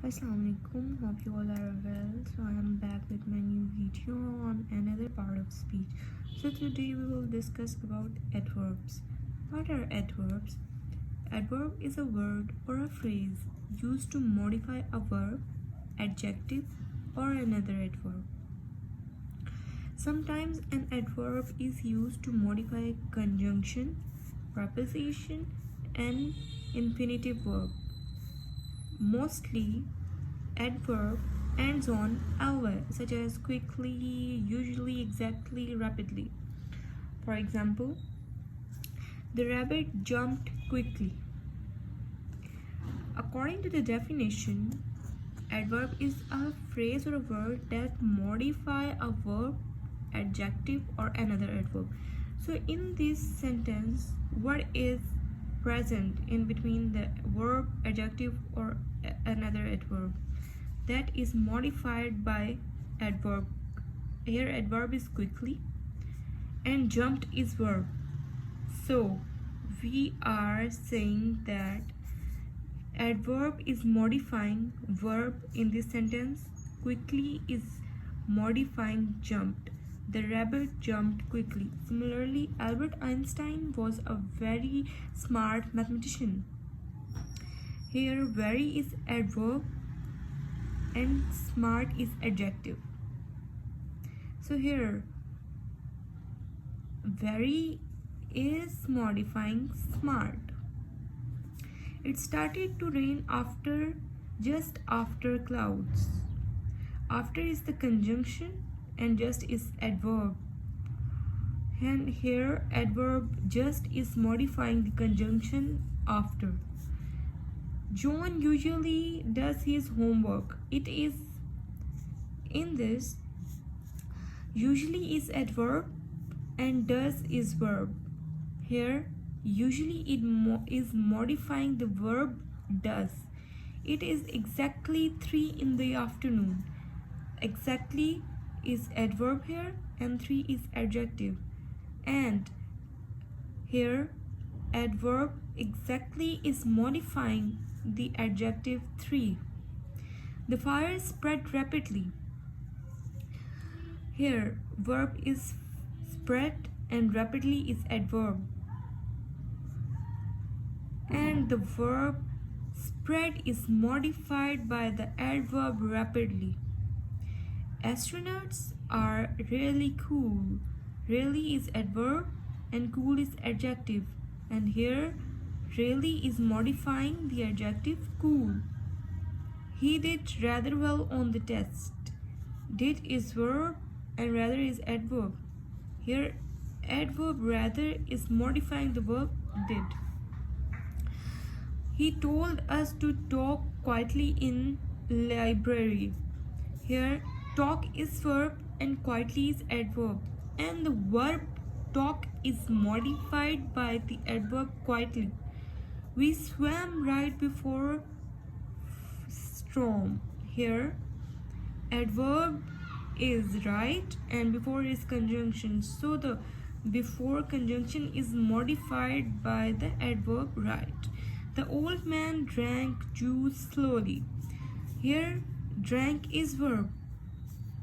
Assalamualaikum, hope you all are well. So I am back with my new video on another part of speech. So today we will discuss about adverbs. What are adverbs? Adverb is a word or a phrase used to modify a verb, adjective or another adverb. Sometimes an adverb is used to modify conjunction, preposition and infinitive verb. Mostly, adverb ends on ly, such as quickly, usually, exactly, rapidly. For example, the rabbit jumped quickly. According to the definition, adverb is a phrase or a word that modify a verb, adjective or another adverb. So in this sentence, what is present in between the verb, adjective or another adverb? That is modified by adverb. Here adverb is quickly and jumped is verb. So we are saying that adverb is modifying verb in this sentence. Quickly is modifying jumped. The rabbit jumped quickly. Similarly, Albert Einstein was a very smart mathematician. Here very is adverb and smart is adjective. So here very is modifying smart. It started to rain just after clouds. After is the conjunction and just is adverb. And here adverb just is modifying the conjunction after. John usually does his homework. It is in this usually is adverb and does is verb. Here usually it is modifying the verb does. It is exactly 3 in the afternoon. Exactly is adverb here and 3 is adjective. And here adverb exactly is modifying the adjective 3. The fire spread rapidly. Here verb is spread and rapidly is adverb. And the verb spread is modified by the adverb rapidly. Astronauts are really cool. Really is adverb and cool is adjective. And here really is modifying the adjective cool. He did rather well on the test. Did is verb and rather is adverb. Here adverb rather is modifying the verb did. He told us to talk quietly in library. Here talk is verb and quietly is adverb. And the verb talk is modified by the adverb quietly. We swam right before storm. Here adverb is right and before is conjunction. So the before conjunction is modified by the adverb right. The old man drank juice slowly. Here drank is verb.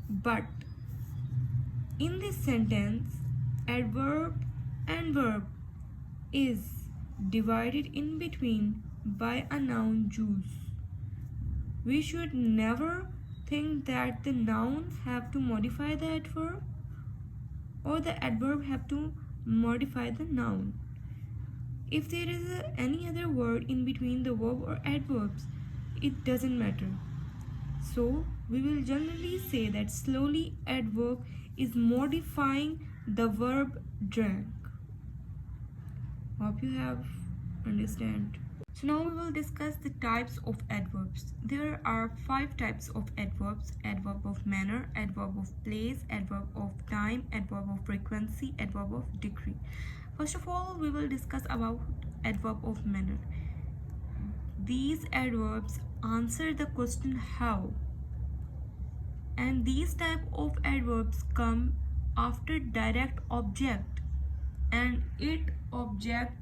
But in this sentence adverb and verb is divided in between by a noun juice. We should never think that the noun have to modify the adverb or the adverb have to modify the noun. If there is any other word in between the verb or adverbs, it doesn't matter. So we will generally say that slowly adverb is modifying the verb drank. Hope you have understand. So now we will discuss the types of adverbs. There are 5 types of adverbs: adverb of manner, adverb of place, adverb of time, adverb of frequency, adverb of degree. First of all, we will discuss about adverb of manner. These adverbs answer the question how. And these type of adverbs come after direct object and it object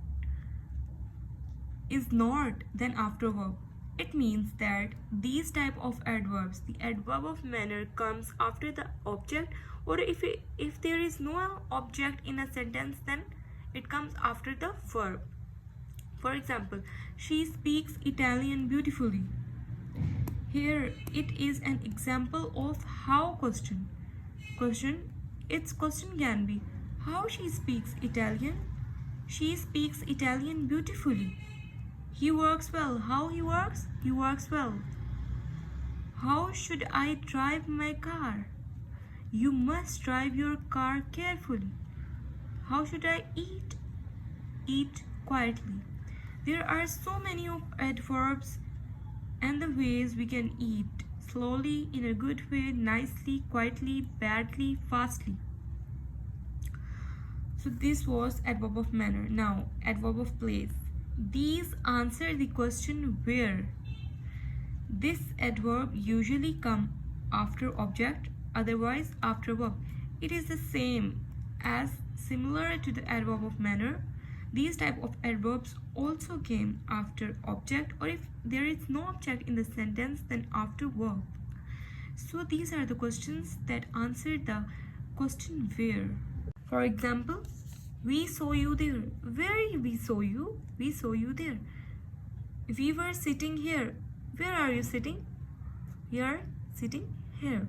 is not then after verb. It means that these type of adverbs, the adverb of manner comes after the object, or if there is no object in a sentence, then it comes after the verb. For example, she speaks Italian beautifully. Here it is an example of how its question can be how she speaks Italian. She speaks Italian beautifully. He works well. How he works? He works well. How should I drive my car? You must drive your car carefully. How should I eat? Eat quietly. There are so many of adverbs and the ways we can eat: slowly, in a good way, nicely, quietly, badly, fastly. So this was adverb of manner. Now adverb of place. These answer the question where. This adverb usually come after object, otherwise after verb. It is the same as similar to the adverb of manner. These type of adverbs also came after object, or if there is no object in the sentence, then after verb. So these are the questions that answer the question where. For example, we saw you there. Where we saw you? We saw you there. We were sitting here. Where are you sitting? We are sitting here.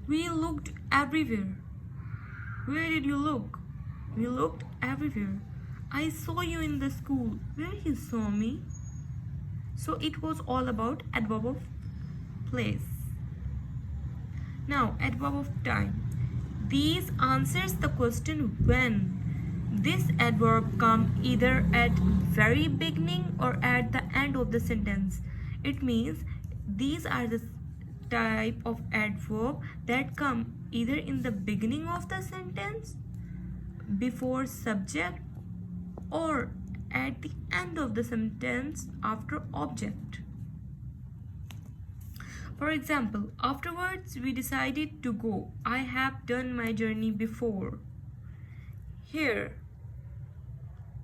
We looked everywhere. Where did you look? We looked everywhere. I saw you in the school. Where you saw me? So it was all about adverb of place. Now adverb of time. These answers the question when. This adverb come either at very beginning or at the end of the sentence. It means these are the type of adverb that come either in the beginning of the sentence, before subject, or at the end of the sentence after object. For example, afterwards we decided to go. I have done my journey before. Here,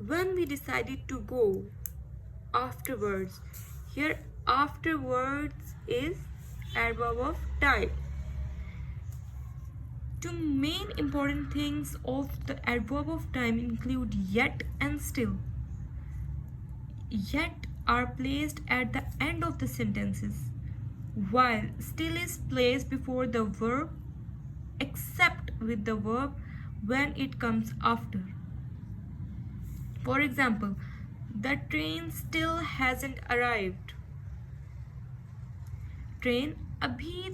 when we decided to go, afterwards. Here, afterwards is adverb of time. Two main important things of the adverb of time include yet and still. Yet are placed at the end of the sentences, while still is placed before the verb, except with the verb when it comes after. For example, the train still hasn't arrived. Train अभी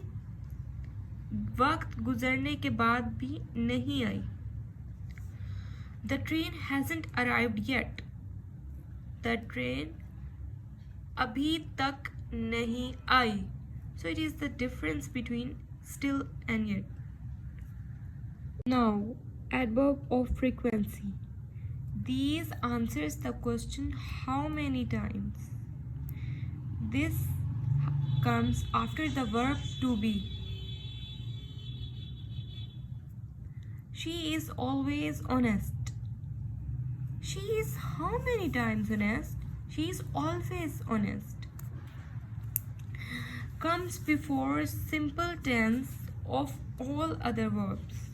वक्त गुजरने के बाद भी नहीं आई. The train hasn't arrived yet. The train अभी तक नहीं आई. So it is the difference between still and yet. Now, adverb of frequency. These answers the question how many times. This comes after the verb to be. She is always honest. She is how many times honest? She is always honest. Comes before simple tense of all other verbs.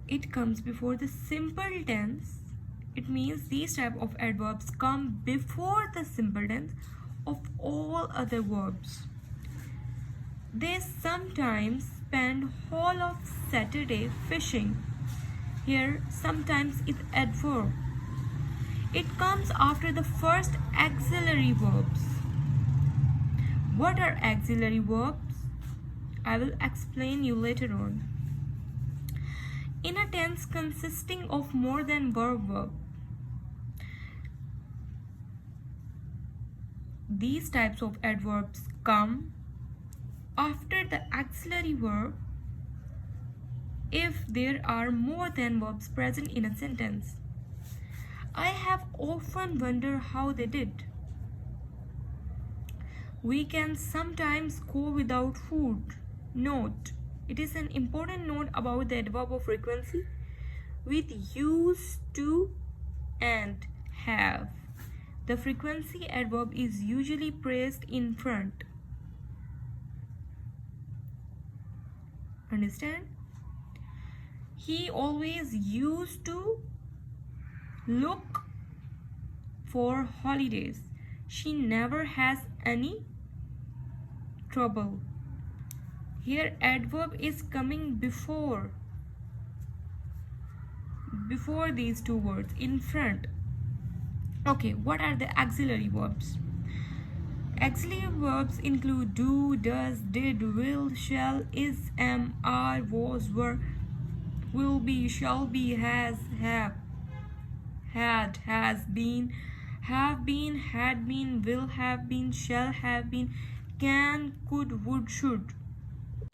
It comes before the simple tense. It means these type of adverbs come before the simple tense of all other verbs. They sometimes spend whole of Saturday fishing. Here, sometimes is adverb. It comes after the first auxiliary verbs. What are auxiliary verbs? I will explain you later on. In a tense consisting of more than verb. These types of adverbs come after the auxiliary verb if there are more than verbs present in a sentence. I have often wondered how they did. We can sometimes go without food. Note. It is an important note about the adverb of frequency with used to and have. The frequency adverb is usually placed in front. Understand? He always used to look for holidays. She never has any trouble. Here adverb is coming before these two words, in front. Okay, what are the auxiliary verbs? Auxiliary verbs include do, does, did, will, shall, is, am, are, was, were, will be, shall be, has, have, had, has been, have been, had been, will have been, shall have been, can, could, would,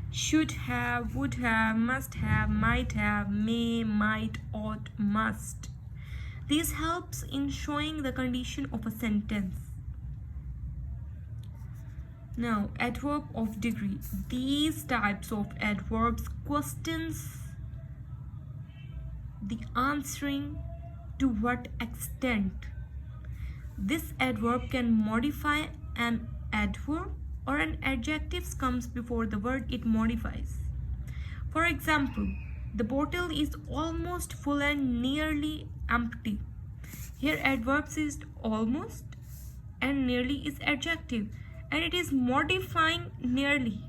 should have, would have, must have, might have, may, might, ought, must. This helps in showing the condition of a sentence. Now, adverb of degree. These types of adverbs questions the answering to what extent. This adverb can modify an adverb or an adjective comes before the word it modifies. For example, the bottle is almost full and nearly empty. Here adverbs is almost and nearly is adjective, and it is modifying nearly,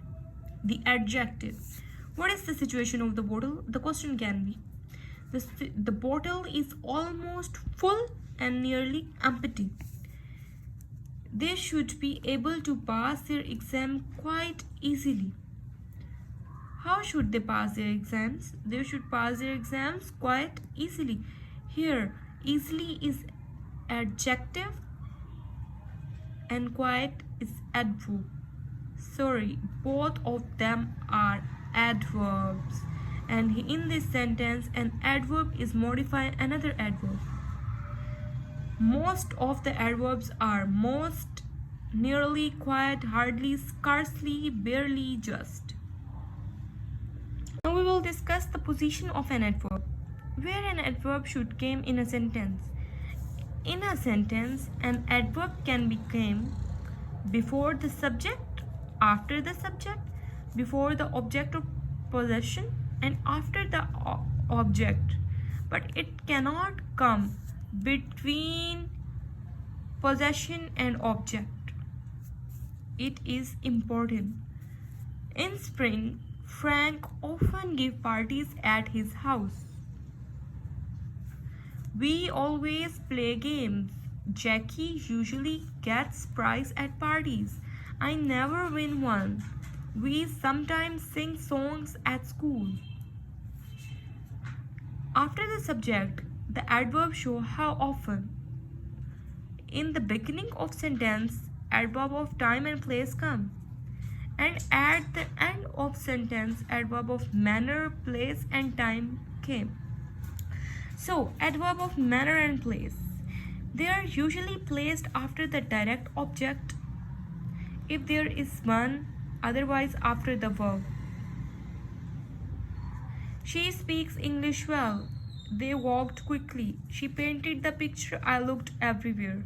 the adjective. What is the situation of the bottle? The question can be, the bottle is almost full and nearly empty. They should be able to pass their exam quite easily. How should they pass their exams? They should pass their exams quite easily. Here, easily is adjective and quite is adverb. Sorry, both of them are adverbs. And in this sentence, an adverb is modifying another adverb. Most of the adverbs are most, nearly, quite, hardly, scarcely, barely, just. Now we will discuss the position of an adverb. Where an adverb should come in a sentence. In a sentence, an adverb can become before the subject, after the subject, before the object of possession, and after the object. But it cannot come between possession and object. It is important. In spring, Frank often gave parties at his house. We always play games. Jackie usually gets prize at parties. I never win one. We sometimes sing songs at school. After the subject, the adverb show how often. In the beginning of sentence, adverb of time and place come. And at the end of sentence, adverb of manner, place and time came. So, adverb of manner and place. They are usually placed after the direct object, if there is one, otherwise after the verb. She speaks English well. They walked quickly. She painted the picture. I looked everywhere.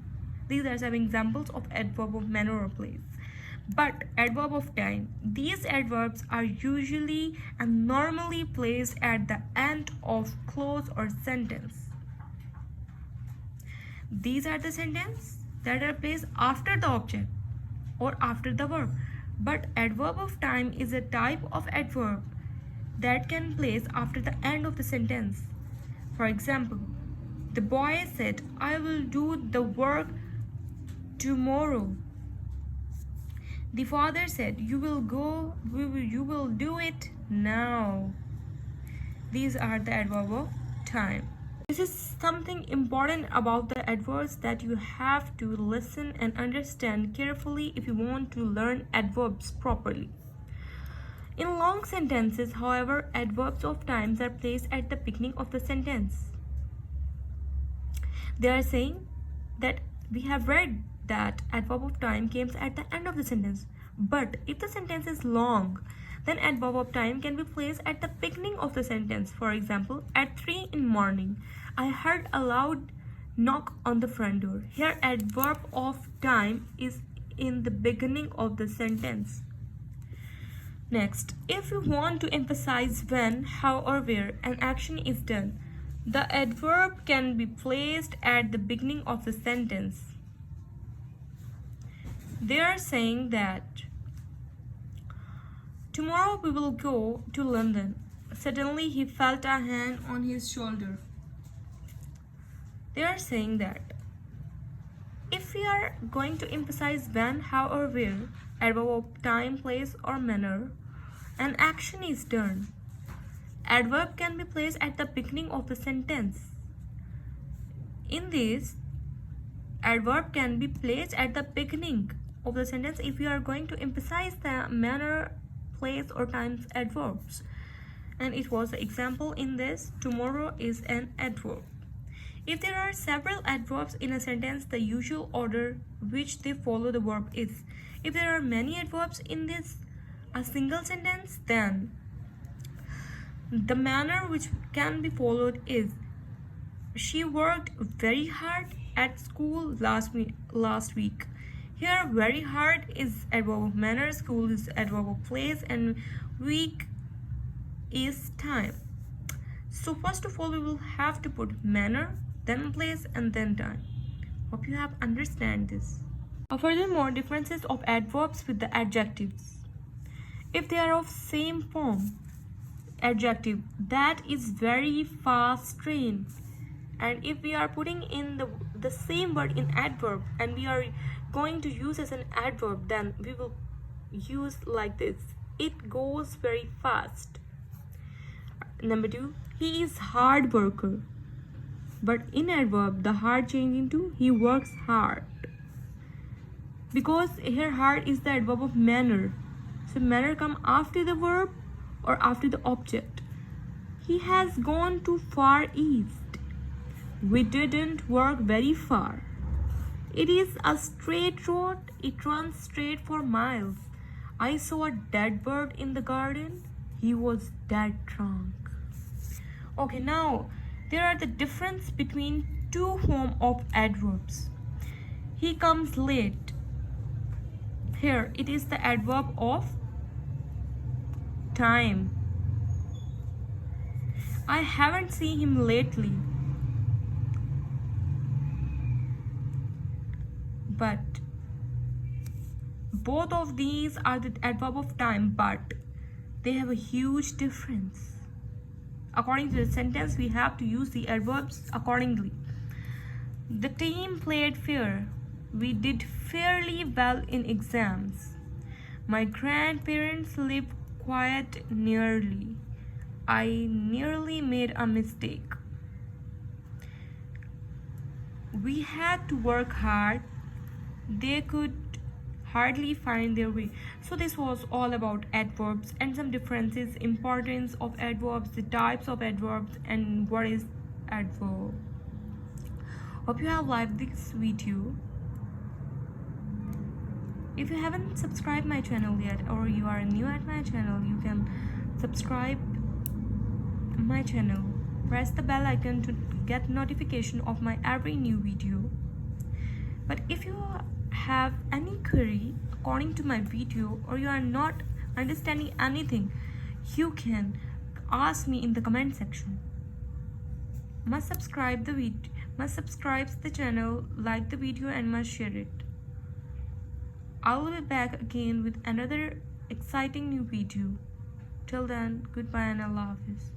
These are some examples of adverb of manner or place. But adverb of time. These adverbs are usually and normally placed at the end of clause or sentence. These are the sentences that are placed after the object or after the verb. But adverb of time is a type of adverb that can place after the end of the sentence. For example, the boy said, I will do the work tomorrow. The father said, you will do it now. These are the adverb of time. This is something important about the adverbs that you have to listen and understand carefully if you want to learn adverbs properly. In long sentences, however, adverbs of times are placed at the beginning of the sentence. They are saying that we have read that adverb of time comes at the end of the sentence. But if the sentence is long, then adverb of time can be placed at the beginning of the sentence. For example, at 3 in morning, I heard a loud knock on the front door. Here adverb of time is in the beginning of the sentence. Next, if you want to emphasize when, how or where an action is done, the adverb can be placed at the beginning of the sentence. They are saying that tomorrow we will go to London. Suddenly he felt a hand on his shoulder. They are saying that if we are going to emphasize when, how or where, adverb of time, place or manner, an action is done, adverb can be placed at the beginning of the sentence. In this, adverb can be placed at the beginning of the sentence if we are going to emphasize the manner, place or times adverbs. And it was the example in this, tomorrow is an adverb. If there are several adverbs in a sentence, the usual order which they follow the verb is. If there are many adverbs in a single sentence, then the manner which can be followed is she worked very hard at school last week. Here very hard is adverb of manner, school is adverb of place, and week is time. So first of all we will have to put manner, then place and then time. Hope you have understand this. Furthermore, differences of adverbs with the adjectives. If they are of same form, adjective that is very fast trained, and if we are putting in the same word in adverb and we are going to use as an adverb, then we will use like this: it goes very fast. Number 2, he is hard worker. But in adverb, the hard change into he works hard. Because here hard is the adverb of manner. So manner come after the verb or after the object. He has gone too far east. We didn't work very far. It is a straight road. It runs straight for miles. I saw a dead bird in the garden. He was dead drunk. Okay, now there are the difference between two forms of adverbs. He comes late. Here it is the adverb of time. I haven't seen him lately. But both of these are the adverb of time, but they have a huge difference. According to the sentence, we have to use the adverbs accordingly. The team played fair. We did fairly well in exams. My grandparents live quite nearly. I nearly made a mistake. We had to work hard. They could hardly find their way. So this was all about adverbs and some differences, importance of adverbs, the types of adverbs, and what is adverb. Hope you have liked this video. If you haven't subscribed my channel yet, or you are new at my channel, you can subscribe my channel. Press the bell icon to get notification of my every new video. But if you have any query according to my video, or you are not understanding anything, you can ask me in the comment section. Must subscribe the channel, like the video, and must share it. I will be back again with another exciting new video. Till then, goodbye and Allah Hafiz.